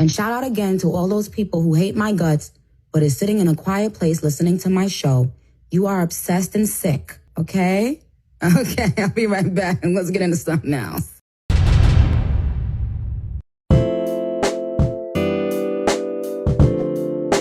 And shout out again to all those people who hate my guts, but is sitting in a quiet place listening to my show. You are obsessed and sick, okay? Okay, I'll be right back, and let's get into something else.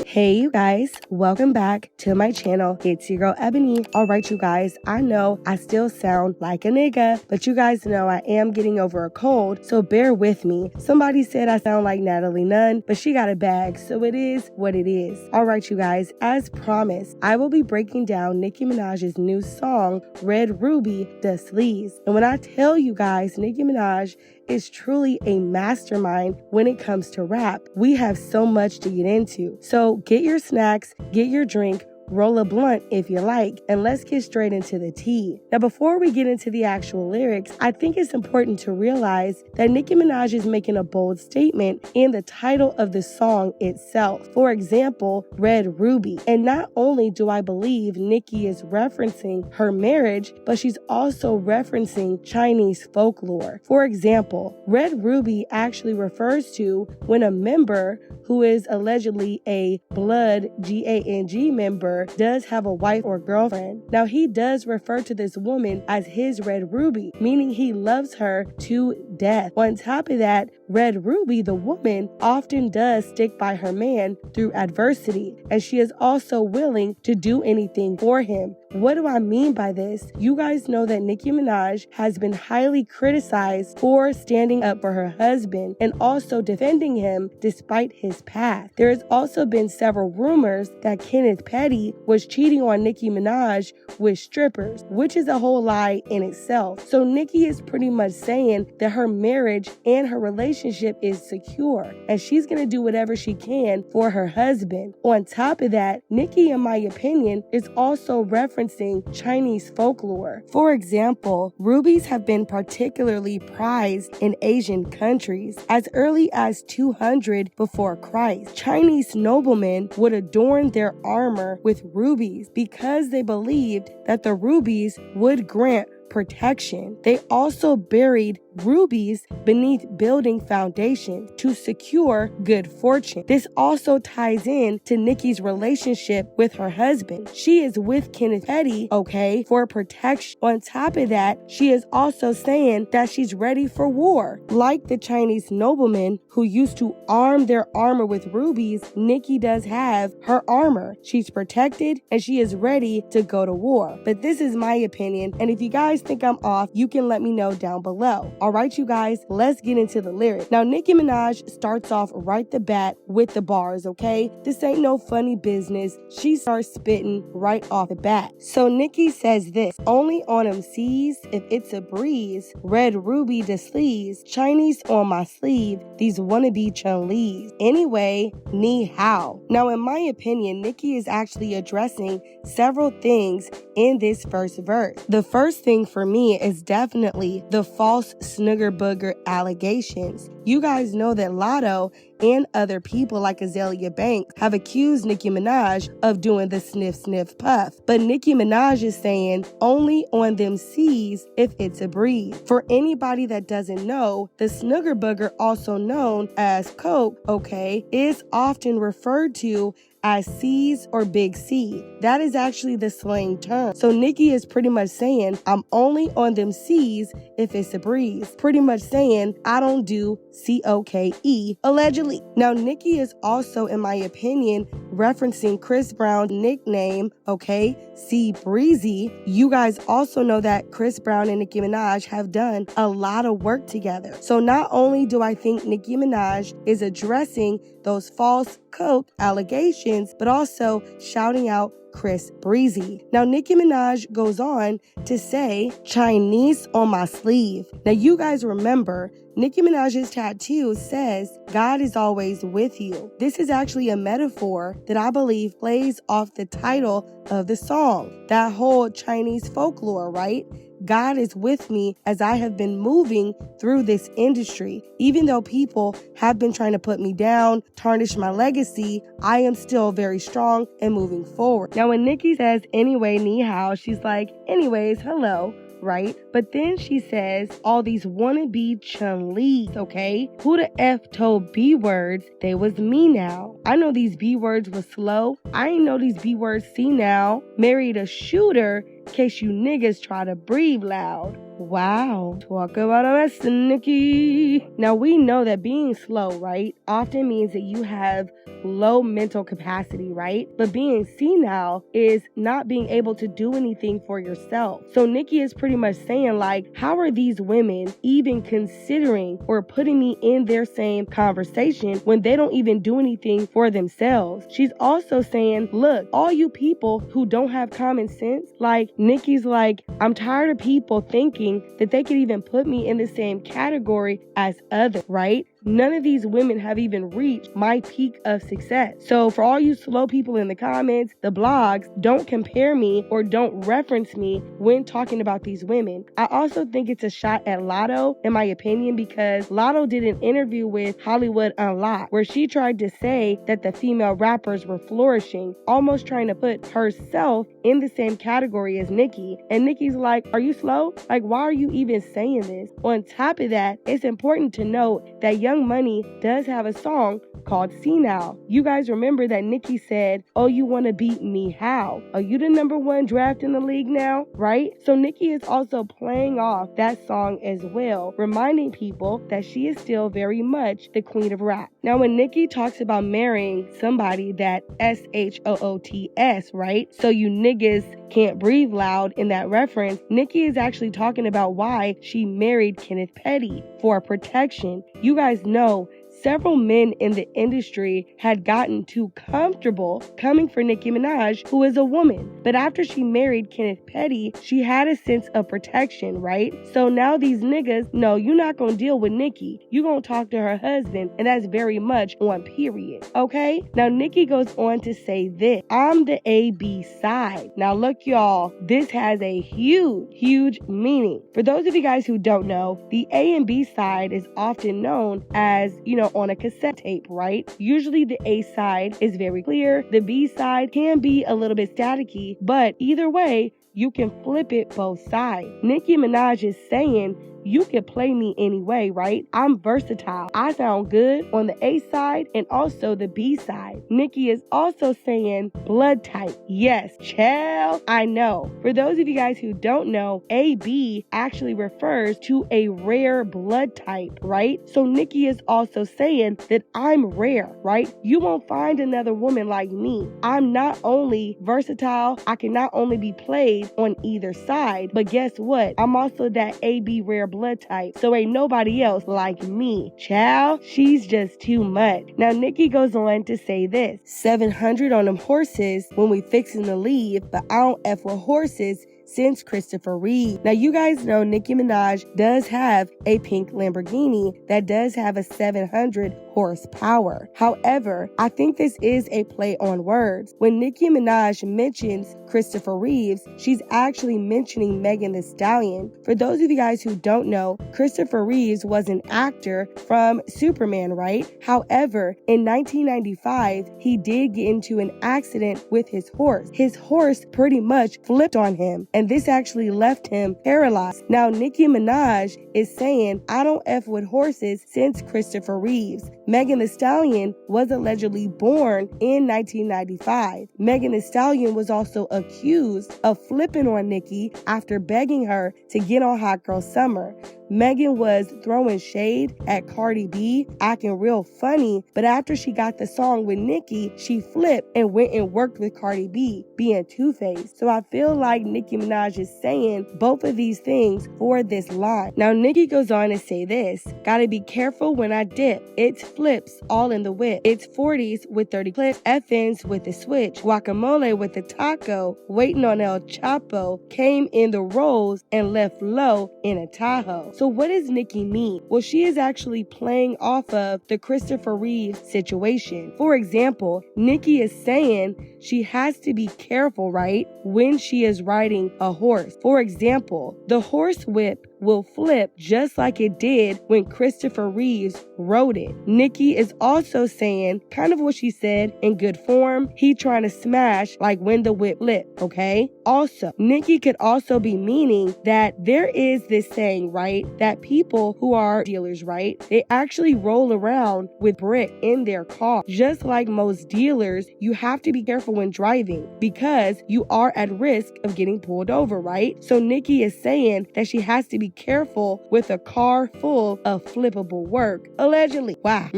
Hey you guys, welcome back to my channel. It's your girl Ebony. Alright you guys, I know I still sound like a nigga, but you guys know I am getting over a cold, so bear with me. Somebody said I sound like Natalie Nunn, but she got a bag, so it is what it is. Alright you guys, as promised, I will be breaking down Nicki Minaj's new song, Red Ruby Da Sleaze. And when I tell you guys, Nicki Minaj is truly a mastermind when it comes to rap. We have so much to get into. So get your snacks, get your drink, roll a blunt if you like, and let's get straight into the tea. Now, before we get into the actual lyrics, I think it's important to realize that Nicki Minaj is making a bold statement in the title of the song itself. For example, Red Ruby. And not only do I believe Nicki is referencing her marriage, but she's also referencing Chinese folklore. For example, Red Ruby actually refers to when a member who is allegedly a blood gang member does have a wife or girlfriend. Now, he does refer to this woman as his Red Ruby, meaning he loves her to death. On top of that, Red Ruby, the woman, often does stick by her man through adversity, and she is also willing to do anything for him. What do I mean by this? You guys know that Nicki Minaj has been highly criticized for standing up for her husband and also defending him despite his past. There has also been several rumors that Kenneth Petty was cheating on Nicki Minaj with strippers, which is a whole lie in itself. So Nicki is pretty much saying that her marriage and her relationship is secure, and she's gonna do whatever she can for her husband. On top of that, Nicki, in my opinion, is also referencing Chinese folklore. For example, rubies have been particularly prized in Asian countries. As early as 200 before Christ, Chinese noblemen would adorn their armor with rubies because they believed that the rubies would grant protection. They also buried rubies beneath building foundations to secure good fortune. This also ties in to Nicki's relationship with her husband. She is with Kenneth Petty, okay, for protection. On top of that, she is also saying that she's ready for war. Like the Chinese noblemen who used to arm their armor with rubies, Nicki does have her armor. She's protected and she is ready to go to war. But this is my opinion, and if you guys think I'm off, you can let me know down below. Alright you guys, let's get into the lyric. Now Nicki Minaj starts off right the bat with the bars, okay? This ain't no funny business. She starts spitting right off the bat. So Nicki says this: only on them seas if it's a breeze, Red Ruby Da Sleaze, Chinese on my sleeve, these wannabe Chun-Lis. Anyway, ni hao. Now in my opinion, Nicki is actually addressing several things in this first verse. The first thing for me is definitely the false snugger booger allegations. You guys know that Latto and other people like Azalea Banks have accused Nicki Minaj of doing the sniff sniff puff. But Nicki Minaj is saying only on them seas if it's a breeze. For anybody that doesn't know, the snugger booger, also known as coke, okay, is often referred to as C's or Big C. That is actually the slang term. So Nicki is pretty much saying, I'm only on them C's if it's a breeze. Pretty much saying, I don't do COKE, allegedly. Now, Nicki is also, in my opinion, referencing Chris Brown's nickname, okay, C Breezy. You guys also know that Chris Brown and Nicki Minaj have done a lot of work together. So not only do I think Nicki Minaj is addressing those false coke allegations, but also shouting out Chris Breezy. Now, Nicki Minaj goes on to say, Chinese on my sleeve. Now, you guys remember, Nicki Minaj's tattoo says, God is always with you. This is actually a metaphor that I believe plays off the title of the song, that whole Chinese folklore, right? God is with me as I have been moving through this industry. Even though people have been trying to put me down, tarnish my legacy, I am still very strong and moving forward. Now, when Nicki says, anyway, ni hao, she's like, anyways, hello. right? But then she says all these wannabe Chun-Lis, okay? Who the F told B words they was me now? I know these B words was slow. I ain't know these B words see now. Married a shooter in case you niggas try to breathe loud. Wow. Talk about a mess, Nicki. Now we know that being slow, right, often means that you have low mental capacity, right? But being senile is not being able to do anything for yourself. So Nicki is pretty much saying, like, how are these women even considering or putting me in their same conversation when they don't even do anything for themselves? She's also saying, look, all you people who don't have common sense, like Nicki's like, I'm tired of people thinking that they could even put me in the same category as others, right? None of these women have even reached my peak of success. So for all you slow people in the comments, the blogs, don't compare me or don't reference me when talking about these women. I also think it's a shot at Latto, in my opinion, because Latto did an interview with Hollywood Unlocked where she tried to say that the female rappers were flourishing, almost trying to put herself in the same category as Nicki. And Nicki's like, are you slow? Like, why are you even saying this? On top of that, it's important to note that Young Money does have a song called Senile. You guys remember that Nicki said, oh, you want to beat me how? Are you the #1 draft in the league now? Right? So Nicki is also playing off that song as well, reminding people that she is still very much the queen of rap. Now, when Nicki talks about marrying somebody that SHOOTS, right? So you niggas can't breathe loud in that reference, Nicki is actually talking about why she married Kenneth Petty for protection. You guys know several men in the industry had gotten too comfortable coming for Nicki Minaj, who is a woman. But after she married Kenneth Petty, she had a sense of protection, right? So now these niggas, no, you're not gonna deal with Nicki. You're gonna talk to her husband, and that's very much on period, okay? Now Nicki goes on to say this, I'm the A-B side. Now look, y'all, this has a huge meaning. For those of you guys who don't know, the A and B side is often known as, on a cassette tape, right? Usually the A side is very clear. The B side can be a little bit staticky, but either way, you can flip it both sides. Nicki Minaj is saying, you can play me anyway, right? I'm versatile. I sound good on the A side and also the B side. Nicki is also saying blood type. Yes, child, I know. For those of you guys who don't know, AB actually refers to a rare blood type, right? So Nicki is also saying that I'm rare, right? You won't find another woman like me. I'm not only versatile, I can not only be played on either side, but guess what? I'm also that AB rare blood type, so ain't nobody else like me. Child, she's just too much. Now Nicki goes on to say this, 700 on them horses when we fixing to leave, but I don't F with horses since Christopher Reeve. Now you guys know Nicki Minaj does have a pink Lamborghini that does have a 700 horsepower. However, I think this is a play on words. When Nicki Minaj mentions Christopher Reeves, she's actually mentioning Megan Thee Stallion. For those of you guys who don't know, Christopher Reeves was an actor from Superman, right? However, in 1995, he did get into an accident with his horse. His horse pretty much flipped on him, and this actually left him paralyzed. Now, Nicki Minaj is saying, I don't F with horses since Christopher Reeves. Megan Thee Stallion was allegedly born in 1995. Megan Thee Stallion was also accused of flipping on Nicki after begging her to get on Hot Girl Summer. Megan was throwing shade at Cardi B, acting real funny, but after she got the song with Nicki, she flipped and went and worked with Cardi B, being two-faced. So I feel like Nicki Minaj is saying both of these things for this line. Now Nicki goes on to say this, gotta be careful when I dip, it's flips all in the whip, it's 40s with 30 clips, FNs with the switch, guacamole with the taco, waiting on El Chapo, came in the rolls and left low in a Tahoe. So what does Nicki mean? Well, she is actually playing off of the Christopher Reeve situation. For example, Nicki is saying she has to be careful, right, when she is riding a horse. For example, the horse whip will flip just like it did when Christopher Reeves wrote it. Nicki is also saying kind of what she said in good form. He trying to smash like when the whip flip, okay? Also, Nicki could also be meaning that there is this saying, right, that people who are dealers, right, they actually roll around with brick in their car. Just like most dealers, you have to be careful when driving because you are at risk of getting pulled over, right? So Nicki is saying that she has to be careful with a car full of flippable work, allegedly. Wow.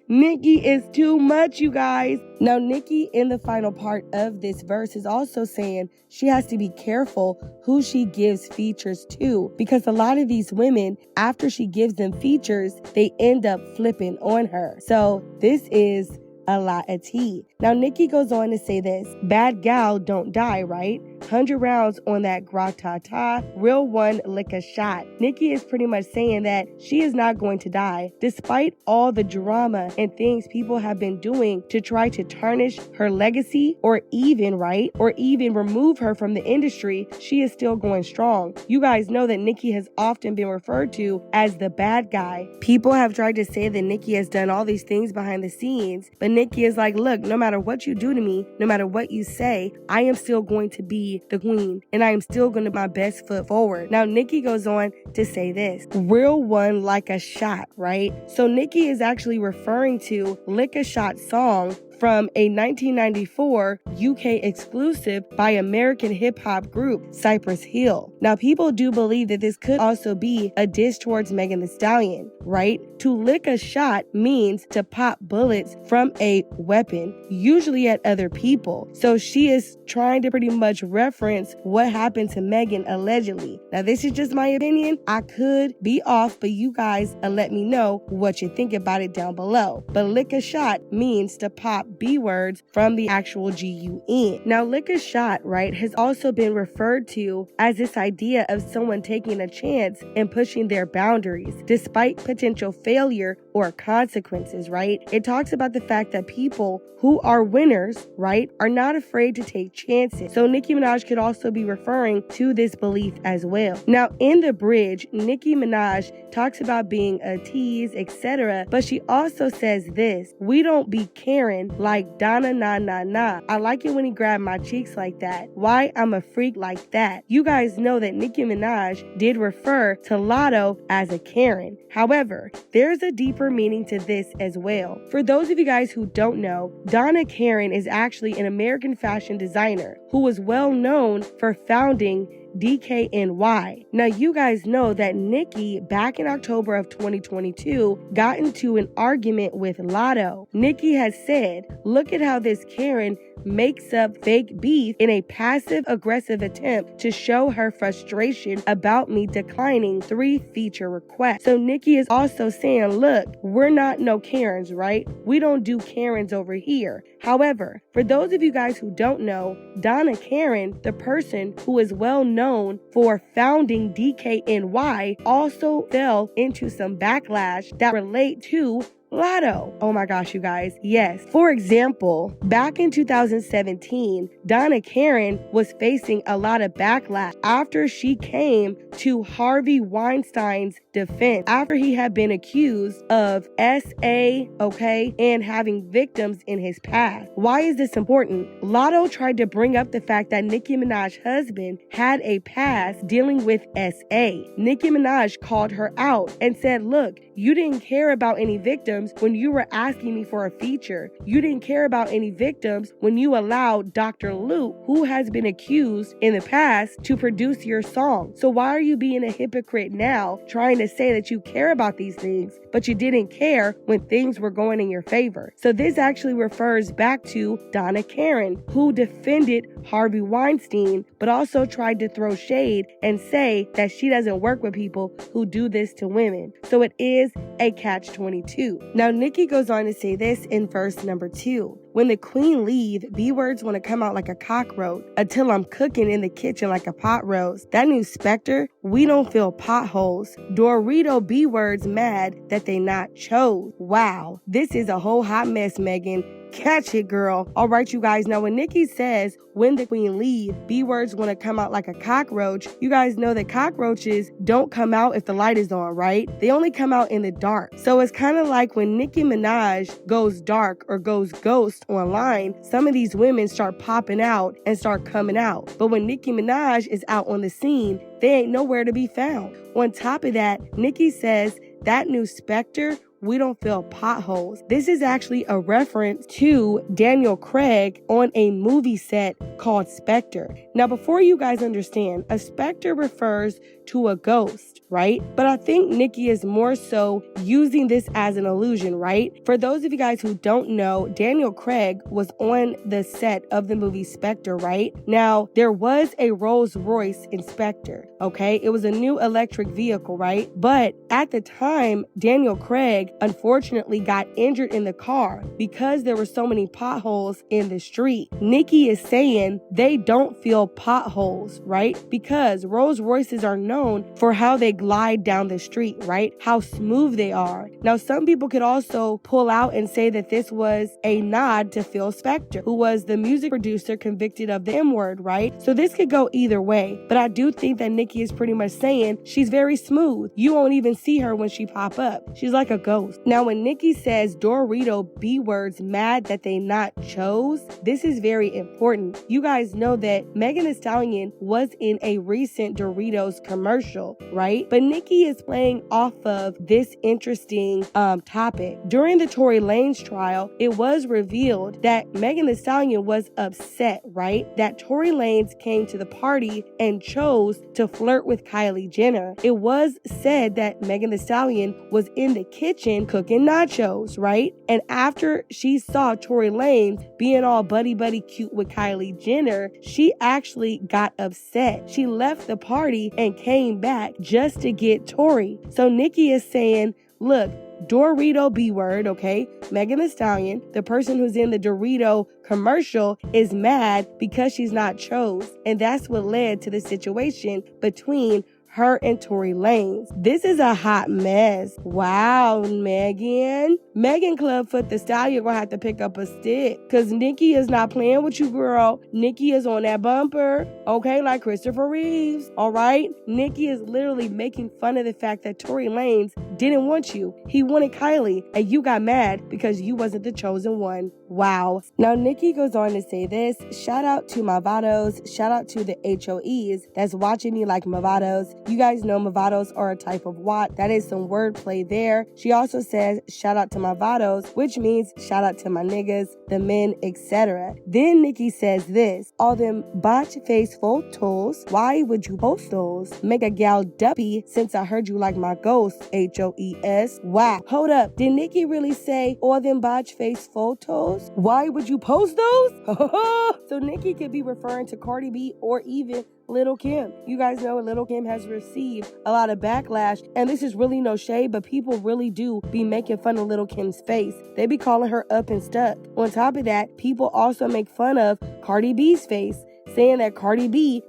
Nicki is too much, you guys. Now, Nicki in the final part of this verse is also saying she has to be careful who she gives features to because a lot of these women, after she gives them features, they end up flipping on her. So this is a lot of tea. Now, Nicki goes on to say this: bad gal don't die, right? 100 rounds on that gratata, real one lick a shot. Nicki is pretty much saying that she is not going to die, despite all the drama and things people have been doing to try to tarnish her legacy or even remove her from the industry. She is still going strong. You guys know that Nicki has often been referred to as the bad guy. People have tried to say that Nicki has done all these things behind the scenes, but Nicki is like, look, no matter what you do to me, no matter what you say, I am still going to be the queen and I am still going to put my best foot forward. Now, Nicki goes on to say this: real one like a shot, right? So Nicki is actually referring to Lick a Shot song from a 1994 UK exclusive by American hip-hop group Cypress Hill. Now, people do believe that this could also be a diss towards Megan Thee Stallion, right? To lick a shot means to pop bullets from a weapon, usually at other people. So she is trying to pretty much reference what happened to Megan allegedly. Now, this is just my opinion. I could be off, but you guys let me know what you think about it down below. But lick a shot means to pop B words from the actual GUN. Now, lick a shot, right, has also been referred to as this idea of someone taking a chance and pushing their boundaries despite potential failure or consequences, right? It talks about the fact that people who are winners, right, are not afraid to take chances. So Nicki Minaj could also be referring to this belief as well. Now, in the bridge, Nicki Minaj talks about being a tease, etc., but she also says this: we don't be caring like Donna na na na. I like it when he grabbed my cheeks like that. Why I'm a freak like that. You guys know that Nicki Minaj did refer to Latto as a Karen. However, there's a deeper meaning to this as well. For those of you guys who don't know, Donna Karan is actually an American fashion designer who was well known for founding DKNY. Now, you guys know that Nicki, back in October of 2022, got into an argument with Latto. Nicki has said, look at how this Karen makes up fake beef in a passive-aggressive attempt to show her frustration about me declining 3 feature requests. So Nicki is also saying, look, we're not no Karens, right? We don't do Karens over here. However, for those of you guys who don't know, Donna Karan, the person who is well known for founding DKNY, also fell into some backlash that relate to Latto. Oh my gosh, you guys. Yes. For example, back in 2017, Donna Karan was facing a lot of backlash after she came to Harvey Weinstein's defense after he had been accused of SA, okay, and having victims in his past. Why is this important? Latto tried to bring up the fact that Nicki Minaj's husband had a past dealing with SA. Nicki Minaj called her out and said, look, you didn't care about any victims when you were asking me for a feature. You didn't care about any victims when you allowed Dr. Luke, who has been accused in the past, to produce your song. So why are you being a hypocrite now, trying to say that you care about these things, but you didn't care when things were going in your favor? So this actually refers back to Donna Karan, who defended Harvey Weinstein, but also tried to throw shade and say that she doesn't work with people who do this to women. So it is a catch-22. Now, Nicki goes on to say this in verse number 2. when the queen leave, B-words want to come out like a cockroach until I'm cooking in the kitchen like a pot roast. That new Spectre, we don't fill potholes. Dorito B-words mad that they not chose. Wow, this is a whole hot mess, Megan. Catch it, girl. All right, you guys. Now, when Nicki says, when the queen leave, B-words want to come out like a cockroach, you guys know that cockroaches don't come out if the light is on, right? They only come out in the dark. So it's kind of like when Nicki Minaj goes dark or goes ghost online, some of these women start popping out and start coming out. But when Nicki Minaj is out on the scene, they ain't nowhere to be found. On top of that, Nicki says that new Spectre, we don't fill potholes. This is actually a reference to Daniel Craig on a movie set called Spectre. Now, before you guys understand, a specter refers to a ghost, right? But I think Nicki is more so using this as an illusion, right? For those of you guys who don't know, Daniel Craig was on the set of the movie Spectre, right? Now, there was a Rolls Royce in Spectre, okay? It was a new electric vehicle, right? But at the time, Daniel Craig unfortunately got injured in the car because there were so many potholes in the street. Nicki is saying they don't fill potholes, right? Because Rolls Royces are known for how they glide down the street, right? How smooth they are. Now, some people could also pull out and say that this was a nod to Phil Spector, who was the music producer convicted of the M-word, right? So this could go either way. But I do think that Nicki is pretty much saying she's very smooth. You won't even see her when she pop up. She's like a ghost. Now, when Nicki says Dorito B-words mad that they not chose, this is very important. You guys know that Megan Thee Stallion was in a recent Doritos commercial, right? But Nicki is playing off of this interesting topic. During the Tory Lanez trial, it was revealed that Megan Thee Stallion was upset, right? That Tory Lanez came to the party and chose to flirt with Kylie Jenner. It was said that Megan Thee Stallion was in the kitchen cooking nachos, right? And after she saw Tory Lanez being all buddy cute with Kylie Jenner, she actually got upset. She left the party and came back just to get Tory. So Nicki is saying, look, Dorito B-word, okay? Megan Thee Stallion, the person who's in the Dorito commercial, is mad because she's not chose. And that's what led to the situation between her and Tory Lanez. This is a hot mess. Wow, Megan. Megan Clubfoot the Stallion gonna have to pick up a stick, because Nicki is not playing with you, girl. Nicki is on that bumper, okay, like Christopher Reeves, all right? Nicki is literally making fun of the fact that Tory Lanez didn't want you. He wanted Kylie, and you got mad because you wasn't the chosen one. Wow. Now, Nicki goes on to say this: shout out to my vatos, shout out to the HOEs that's watching me like my vatos. You guys know Movados are a type of Watt. That is some wordplay there. She also says, shout out to my vados, which means shout out to my niggas, the men, etc. Then Nicki says this: all them botch face photos, why would you post those? Make a gal duppy since I heard you like my ghost, HOES. Wow. Hold up. Did Nicki really say all them botch face photos? Why would you post those? So Nicki could be referring to Cardi B or even Lil' Kim. You guys know Lil' Kim has received a lot of backlash, and this is really no shade, but people really do be making fun of Lil' Kim's face. They be calling her up and stuck. On top of that, people also make fun of Cardi B's face, saying that Cardi B,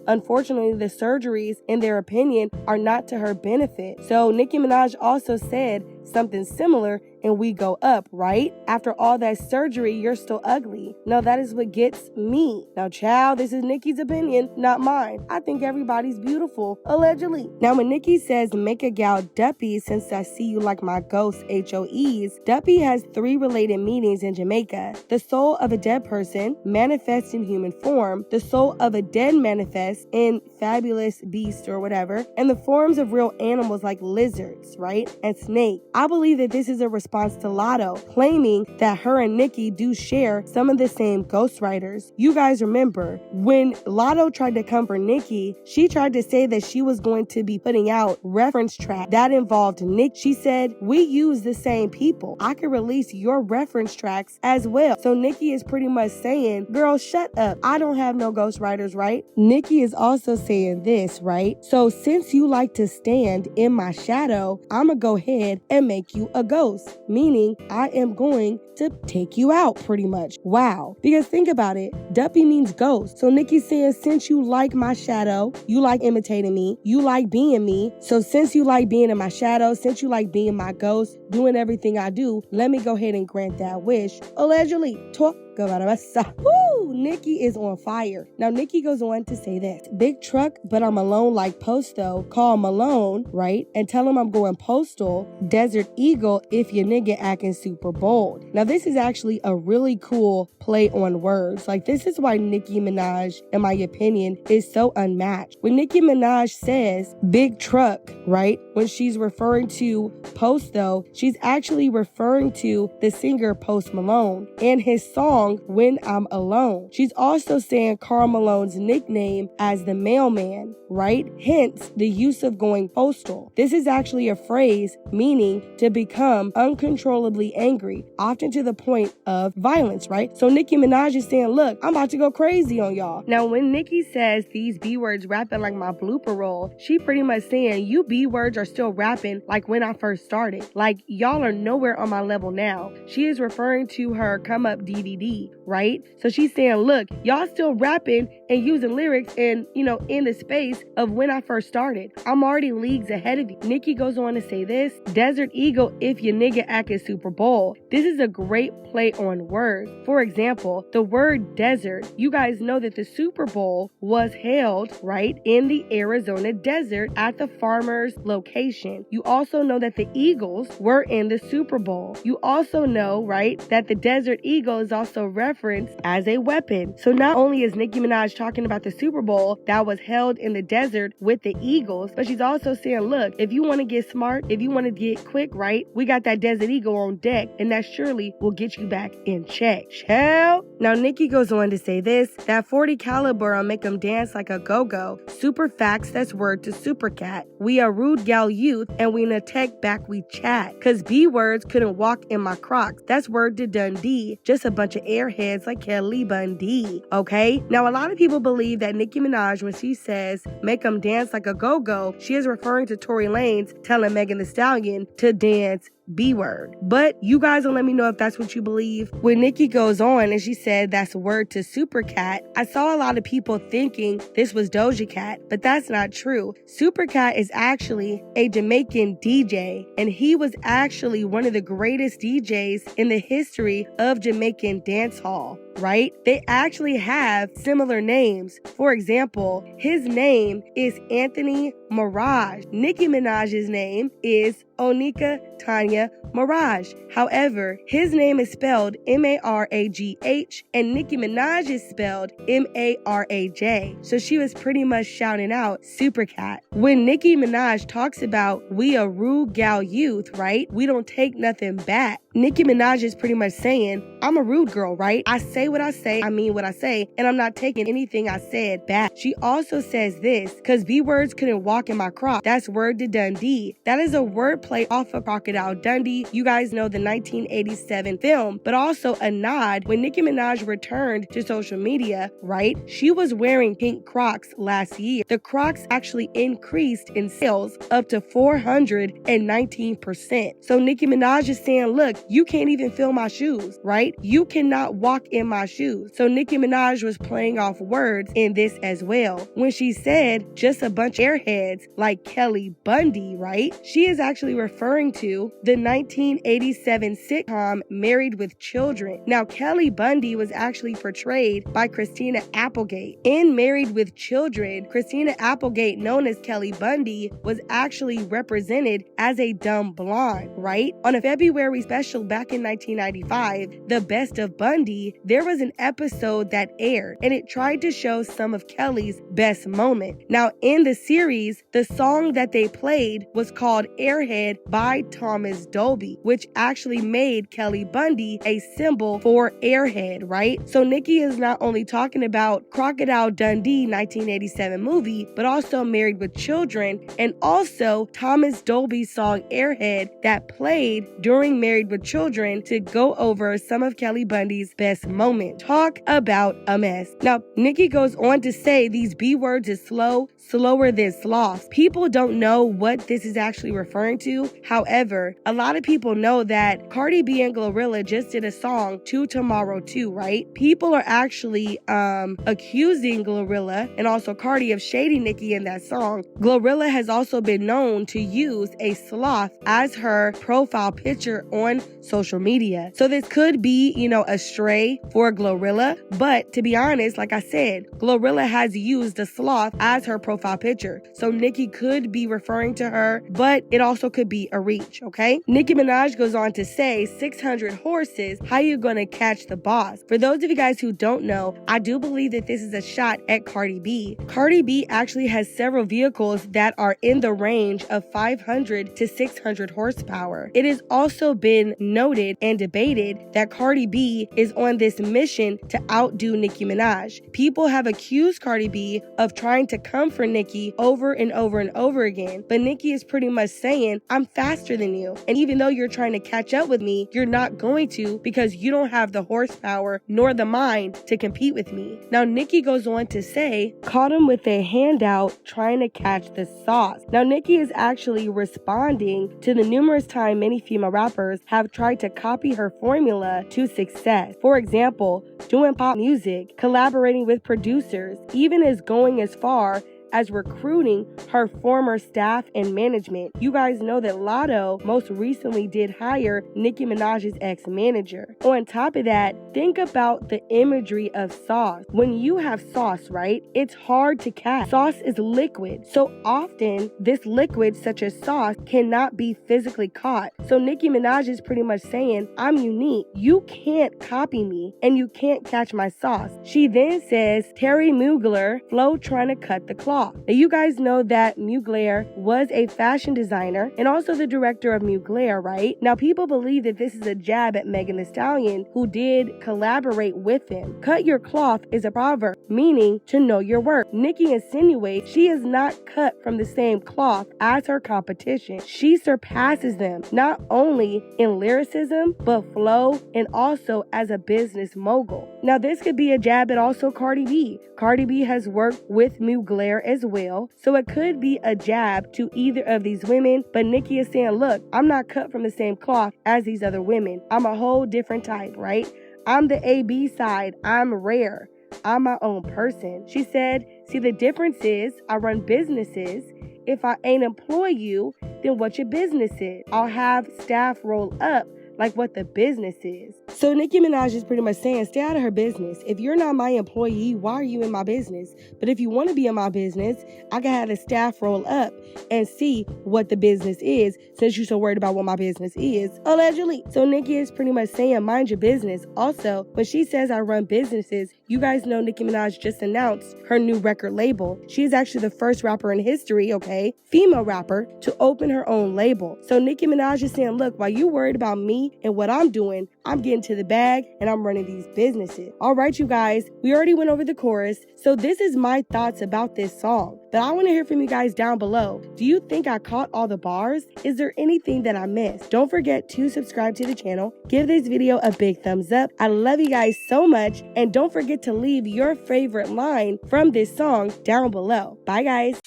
unfortunately the surgeries, in their opinion, are not to her benefit. So Nicki Minaj also said something similar, and we go up, right? After all that surgery, you're still ugly. Now that is what gets me. Now, child, this is Nicki's opinion, not mine. I think everybody's beautiful, allegedly. Now, when Nicki says, make a gal duppy since I see you like my ghost, HOEs, duppy has 3 related meanings in Jamaica. The soul of a dead person manifests in human form. The soul of a dead manifests in fabulous beast or whatever. And the forms of real animals like lizards, right? And snake. I believe that this is a response to Latto, claiming that her and Nicki do share some of the same ghostwriters. You guys remember when Latto tried to come for Nicki, she tried to say that she was going to be putting out reference track that involved Nick. She said, we use the same people. I could release your reference tracks as well. So Nicki is pretty much saying, girl, shut up. I don't have no ghostwriters, right? Nicki is also saying this, right? So since you like to stand in my shadow, I'ma go ahead and make you a ghost. meaning I am going to take you out pretty much. Wow. Because think about it, Duppy means ghost. So Nicki's saying, since you like my shadow, you like imitating me, you like being me. So since you like being in my shadow, since you like being my ghost, doing everything I do, let me go ahead and grant that wish. Allegedly. Talk about it. Woo! Nicki is on fire. Now, Nicki goes on to say this. Big truck, but I'm alone like Posto. Call Malone, right? And tell him I'm going postal. Desert Eagle if your nigga acting super bold. Now, this is actually a really cool play on words. Like, this is why Nicki Minaj, in my opinion, is so unmatched. When Nicki Minaj says big truck, right? When she's referring to Posto, she's actually referring to the singer Post Malone and his song When I'm Alone. She's also saying Karl Malone's nickname as the mailman, right? Hence the use of going postal. This is actually a phrase meaning to become uncontrollably angry, often to the point of violence, right? So Nicki Minaj is saying, look, I'm about to go crazy on y'all. Now, when Nicki says these B words rapping like my blooper roll, she pretty much saying you B words are still rapping like when I first started. Like, y'all are nowhere on my level now. She is referring to her come up DVD, right? So she's saying, look, y'all still rapping and using lyrics and, in the space of when I first started. I'm already leagues ahead of you. Nicki goes on to say this, Desert Eagle if your nigga acting Super Bowl. This is a great play on words. For example, the word desert, you guys know that the Super Bowl was held, right, in the Arizona desert at the farmer's location. You also know that the Eagles were in the Super Bowl. You also know, right, that the Desert Eagle is also referenced as a weapon. So not only is Nicki Minaj talking about the Super Bowl that was held in the desert with the Eagles, but she's also saying, look, if you want to get smart, if you want to get quick, right, we got that Desert Eagle on deck, and that surely will get you back in check. Chill. Now, Nicki goes on to say this, that 40 caliber will make them dance like a go-go. Super facts, that's word to super cat. We are rude gal youth, and we in a tech back we chat. Cause B words couldn't walk in my Crocs. That's word to Dundee. Just a bunch of airheads like Kelly Bundy. Okay? Now, a lot of people believe that Nicki Minaj, when she says make them dance like a go-go, she is referring to Tory Lanez telling Megan Thee Stallion to dance B-word. But you guys will let me know if that's what you believe. When Nicki goes on and she said that's word to Super Cat, I saw a lot of people thinking this was Doja Cat, but that's not true. Super Cat is actually a Jamaican DJ, and he was actually one of the greatest DJs in the history of Jamaican dancehall, right? They actually have similar names. For example, his name is Anthony Mirage. Nicki Minaj's name is Onika Tanya Mirage. However, his name is spelled M-A-R-A-G-H and Nicki Minaj is spelled M-A-R-A-J. So she was pretty much shouting out Super Cat. When Nicki Minaj talks about we a rude gal youth, right? We don't take nothing back. Nicki Minaj is pretty much saying, I'm a rude girl, right? I say what I say, I mean what I say, and I'm not taking anything I said back. She also says this, cause B words couldn't walk in my crop. That's word to Dundee. That is a wordplay off of Crocodile Dundee. You guys know the 1987 film, but also a nod when Nicki Minaj returned to social media, right? She was wearing pink Crocs last year. The Crocs actually increased in sales up to 419%. So Nicki Minaj is saying, look, you can't even feel my shoes, right? You cannot walk in my shoes. So Nicki Minaj was playing off words in this as well. When she said just a bunch of airheads like Kelly Bundy, right? She is actually referring to the 1987 sitcom Married with Children. Now, Kelly Bundy was actually portrayed by Christina Applegate. In Married with Children, Christina Applegate, known as Kelly Bundy, was actually represented as a dumb blonde, right? On a February special back in 1995, The Best of Bundy, there was an episode that aired, and it tried to show some of Kelly's best moment. Now, in the series, the song that they played was called Airhead by Thomas Dolby, which actually made Kelly Bundy a symbol for airhead, right? So Nicki is not only talking about Crocodile Dundee 1987 movie, but also Married with Children, and also Thomas Dolby's song Airhead that played during Married with children to go over some of Kelly Bundy's best moments. Talk about a mess. Now, Nicki goes on to say these B words is slower than sloth. People don't know what this is actually referring to. However, a lot of people know that Cardi B and Glorilla just did a song, To Tomorrow Too, right? People are actually accusing Glorilla and also Cardi of shading Nicki in that song. Glorilla has also been known to use a sloth as her profile picture on social media. So this could be, a stray for Glorilla, but to be honest, like I said, Glorilla has used the sloth as her profile picture. So Nicki could be referring to her, but it also could be a reach, okay? Nicki Minaj goes on to say 600 horses, how you gonna catch the boss? For those of you guys who don't know, I do believe that this is a shot at Cardi B. Cardi B actually has several vehicles that are in the range of 500 to 600 horsepower. It has also been noted and debated that Cardi B is on this mission to outdo Nicki Minaj. People have accused Cardi B of trying to come for Nicki over and over and over again, but Nicki is pretty much saying, I'm faster than you, and even though you're trying to catch up with me, you're not going to because you don't have the horsepower nor the mind to compete with me. Now, Nicki goes on to say, caught him with a handout trying to catch the sauce. Now, Nicki is actually responding to the numerous times many female rappers have tried to copy her formula to success. For example, doing pop music, collaborating with producers, even as going as far as recruiting her former staff and management. You guys know that Latto most recently did hire Nicki Minaj's ex-manager. On top of that, think about the imagery of sauce. When you have sauce, right, it's hard to catch. Sauce is liquid, so often this liquid, such as sauce, cannot be physically caught. So Nicki Minaj is pretty much saying, I'm unique. You can't copy me, and you can't catch my sauce. She then says, Terry Mugler, flow trying to cut the cloth. Now, you guys know that Mugler was a fashion designer and also the director of Mugler, right? Now, people believe that this is a jab at Megan Thee Stallion, who did collaborate with him. Cut your cloth is a proverb, meaning to know your worth. Nicki insinuates she is not cut from the same cloth as her competition. She surpasses them, not only in lyricism, but flow and also as a business mogul. Now, this could be a jab at also Cardi B. Cardi B has worked with Mugler as well, so it could be a jab to either of these women, but Nicki is saying, look, I'm not cut from the same cloth as these other women. I'm a whole different type, right? I'm the AB side. I'm rare. I'm my own person. She said, see, the difference is I run businesses. If I ain't employ you, then what your business is? I'll have staff roll up like what the business is. So Nicki Minaj is pretty much saying, stay out of her business. If you're not my employee, why are you in my business? But if you want to be in my business, I can have the staff roll up and see what the business is, since you're so worried about what my business is, allegedly. So Nicki is pretty much saying, mind your business. Also, when she says I run businesses, you guys know Nicki Minaj just announced her new record label. She is actually the first rapper in history, okay, female rapper, to open her own label. So Nicki Minaj is saying, look, while you worried about me and what I'm doing, I'm getting to the bag and I'm running these businesses. All right, you guys, we already went over the chorus. So this is my thoughts about this song. But I want to hear from you guys down below. Do you think I caught all the bars? Is there anything that I missed? Don't forget to subscribe to the channel. Give this video a big thumbs up. I love you guys so much. And don't forget to leave your favorite line from this song down below. Bye, guys.